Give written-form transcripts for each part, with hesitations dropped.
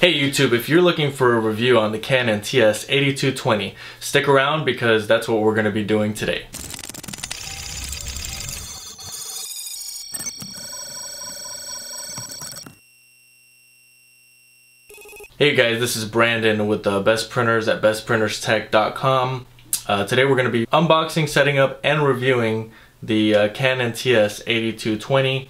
Hey YouTube, if you're looking for a review on the Canon TS8220, stick around because that's what we're going to be doing today. Hey guys, this is Brandon with the Best Printers at bestprinterstech.com. Today we're going to be unboxing, setting up, and reviewing the Canon TS8220.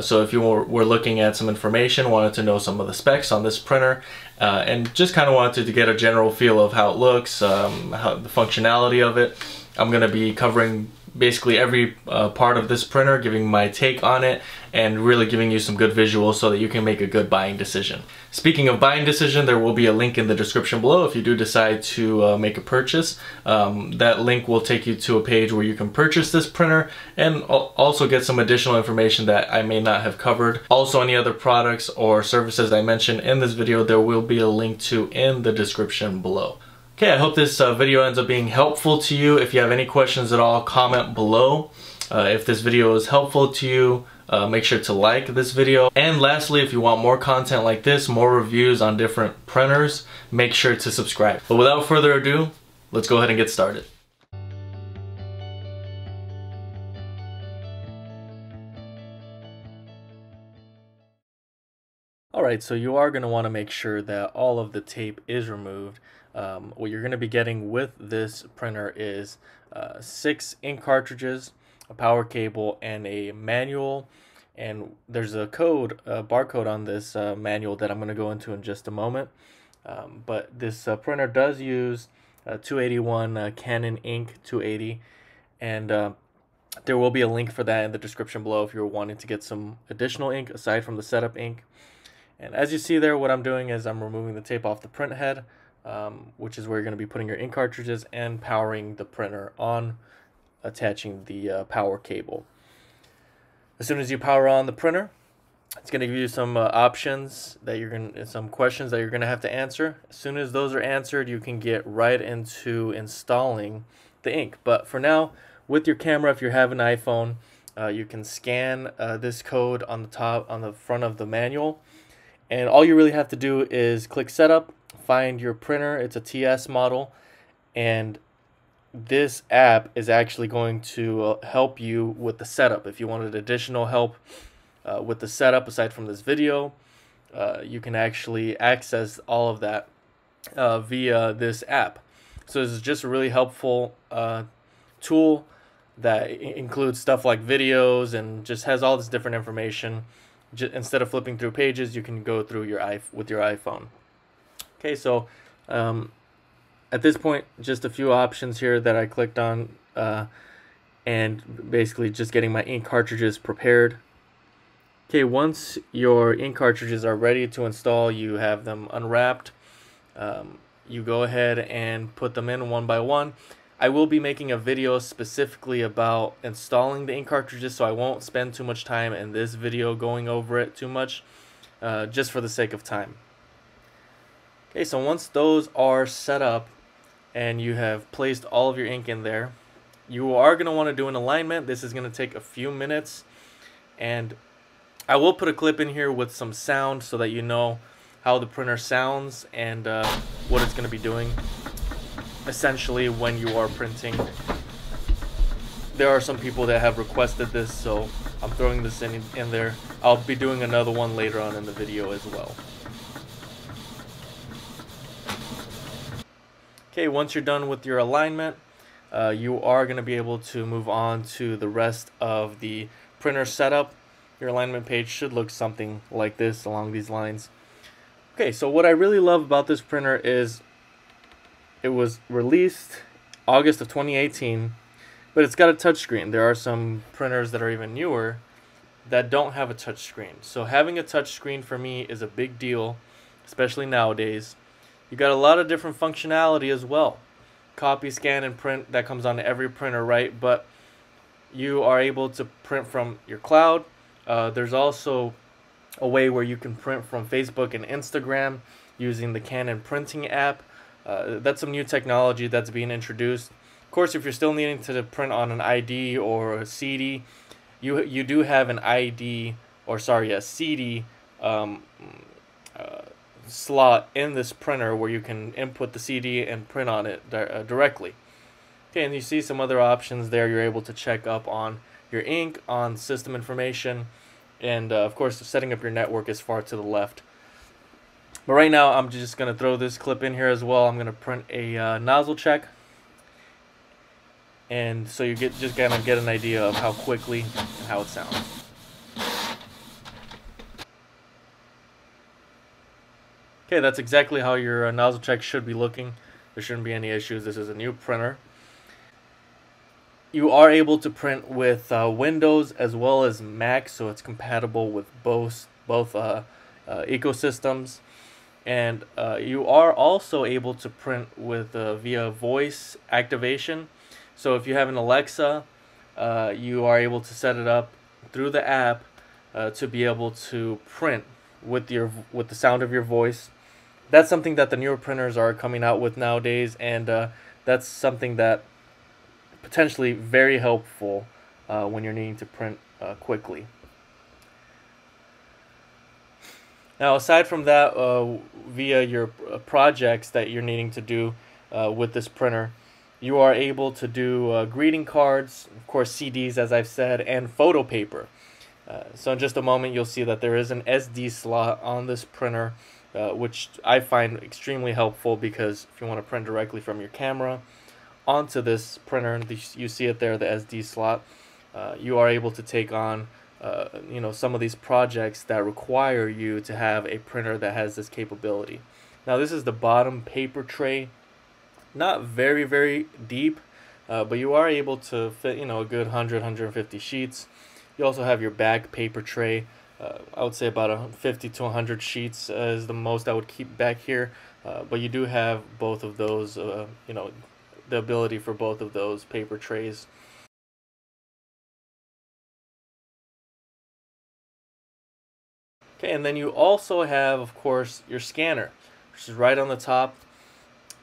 So if you were looking at some information, wanted to know some of the specs on this printer, and just kind of wanted to get a general feel of how it looks, how the functionality of it. I'm going to be covering basically every part of this printer, giving my take on it, and really giving you some good visuals so that you can make a good buying decision. Speaking of buying decision, there will be a link in the description below if you do decide to make a purchase. That link will take you to a page where you can purchase this printer and also get some additional information that I may not have covered. Also, any other products or services I mentioned in this video, there will be a link to in the description below. Okay, I hope this video ends up being helpful to you. If you have any questions at all, comment below. If this video is helpful to you, make sure to like this video. And lastly, if you want more content like this, more reviews on different printers, make sure to subscribe. But without further ado, let's go ahead and get started. Alright, so you are going to want to make sure that all of the tape is removed. What you're going to be getting with this printer is 6 ink cartridges, a power cable, and a manual. And there's a code, a barcode on this manual that I'm going to go into in just a moment. But this printer does use 281 Canon ink 280, and there will be a link for that in the description below if you're wanting to get some additional ink aside from the setup ink. And as you see there, what I'm doing is I'm removing the tape off the print head, which is where you're going to be putting your ink cartridges, and powering the printer on, attaching the power cable. As soon as you power on the printer, it's going to give you some options that some questions that you're going to have to answer. As soon as those are answered, you can get right into installing the ink. But for now, with your camera, if you have an iPhone, you can scan this code on the front of the manual. And all you really have to do is click setup, find your printer. It's a TS model, and this app is actually going to help you with the setup. If you wanted additional help with the setup aside from this video, you can actually access all of that via this app. So this is just a really helpful tool that includes stuff like videos and just has all this different information. Instead of flipping through pages, you can go through with your iPhone. Okay, so at this point, just a few options here that I clicked on, and basically just getting my ink cartridges prepared. Okay, once your ink cartridges are ready to install, you have them unwrapped. You go ahead and put them in one by one. I will be making a video specifically about installing the ink cartridges, so I won't spend too much time in this video going over it too much, just for the sake of time. Okay, so once those are set up and you have placed all of your ink in there, you are going to want to do an alignment. This is going to take a few minutes, and I will put a clip in here with some sound so that you know how the printer sounds and what it's going to be doing essentially when you are printing. There are some people that have requested this, so I'm throwing this in there. I'll be doing another one later on in the video as well. Okay, once you're done with your alignment, you are going to be able to move on to the rest of the printer setup. Your alignment page should look something like this, along these lines. Okay, so what I really love about this printer is it was released August of 2018, but it's got a touchscreen. There are some printers that are even newer that don't have a touchscreen. So having a touchscreen for me is a big deal, especially nowadays. You got a lot of different functionality as well. Copy, scan, and print, that comes on every printer, right? But you are able to print from your cloud. There's also a way where you can print from Facebook and Instagram using the Canon printing app. That's some new technology that's being introduced. Of course, if you're still needing to print on an ID or a CD, you do have an ID, or sorry, a CD slot in this printer where you can input the CD and print on it directly. Okay, and you see some other options there. You're able to check up on your ink, on system information, and of course setting up your network is far to the left. But right now I'm just going to throw this clip in here as well. I'm going to print a nozzle check, and so you just kind of get an idea of how quickly and how it sounds. Okay, that's exactly how your nozzle check should be looking. There shouldn't be any issues. This is a new printer. You are able to print with Windows as well as Mac, so it's compatible with both ecosystems. And you are also able to print with via voice activation. So if you have an Alexa, you are able to set it up through the app to be able to print with the sound of your voice. That's something that the newer printers are coming out with nowadays, and that's something that potentially very helpful when you're needing to print quickly. Now, aside from that, via your projects that you're needing to do with this printer, you are able to do greeting cards, of course CDs as I've said, and photo paper. So in just a moment you'll see that there is an SD slot on this printer, which I find extremely helpful, because if you want to print directly from your camera onto this printer, you see it there, the SD slot, you are able to take on some of these projects that require you to have a printer that has this capability. Now this is the bottom paper tray, not very very deep, but you are able to fit a good 100-150 sheets. You also have your back paper tray. I would say about 50 to 100 sheets is the most I would keep back here, but you do have both of those, the ability for both of those paper trays. Okay, and then you also have, of course, your scanner, which is right on the top,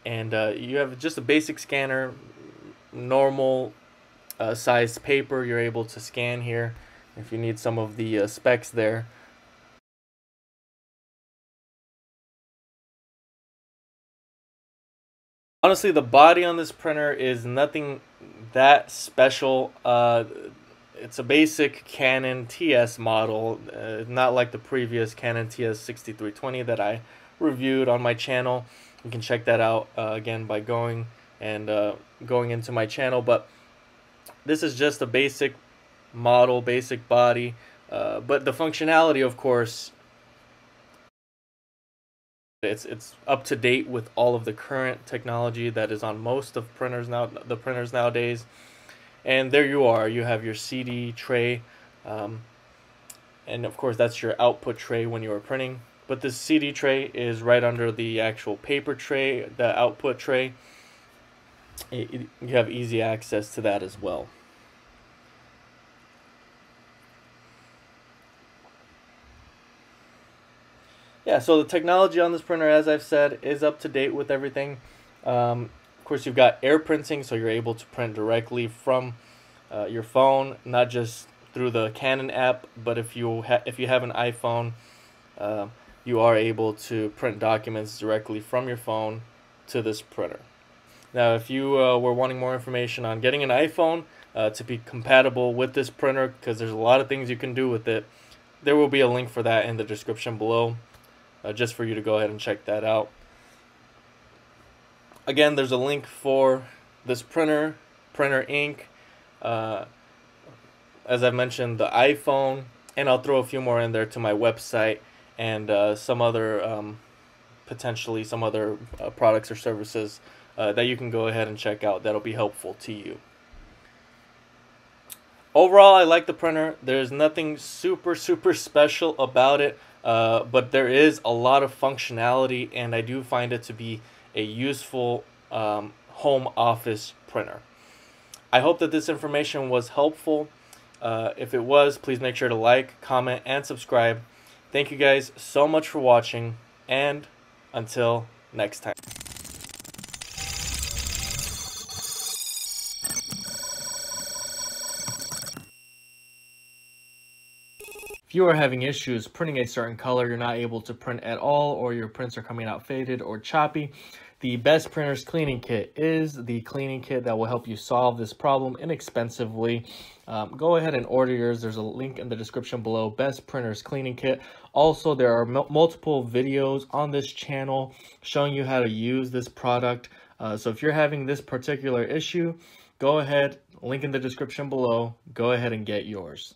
and you have just a basic scanner, normal sized paper. You're able to scan here if you need some of the specs there. Honestly, the body on this printer is nothing that special. It's a basic Canon TS model, not like the previous Canon TS 6320 that I reviewed on my channel. You can check that out again by going into my channel. But this is just a basic model, basic body, but the functionality, of course, it's up to date with all of the current technology that is on most of the printers nowadays. And there you are. You have your CD tray, and of course that's your output tray when you are printing. But this CD tray is right under the actual paper tray, the output tray. You have easy access to that as well. Yeah, so the technology on this printer, as I've said, is up to date with everything. Of course, you've got air printing, so you're able to print directly from your phone, not just through the Canon app, but if you have an iPhone, you are able to print documents directly from your phone to this printer. Now, if you were wanting more information on getting an iPhone to be compatible with this printer, because there's a lot of things you can do with it, there will be a link for that in the description below, just for you to go ahead and check that out. Again, there's a link for this printer ink, as I've mentioned, the iPhone, and I'll throw a few more in there to my website and some other potentially some other products or services that you can go ahead and check out that'll be helpful to you. Overall, I like the printer. There's nothing super special about it, but there is a lot of functionality, and I do find it to be a useful home office printer. I hope that this information was helpful. If it was, please make sure to like, comment, and subscribe. Thank you guys so much for watching, and until next time. If you are having issues printing a certain color, you're not able to print at all, or your prints are coming out faded or choppy, the Best Printers Cleaning Kit is the cleaning kit that will help you solve this problem inexpensively. Go ahead and order yours. There's a link in the description below, Best Printers Cleaning Kit. Also, there are multiple videos on this channel showing you how to use this product. So if you're having this particular issue, go ahead, link in the description below, go ahead and get yours.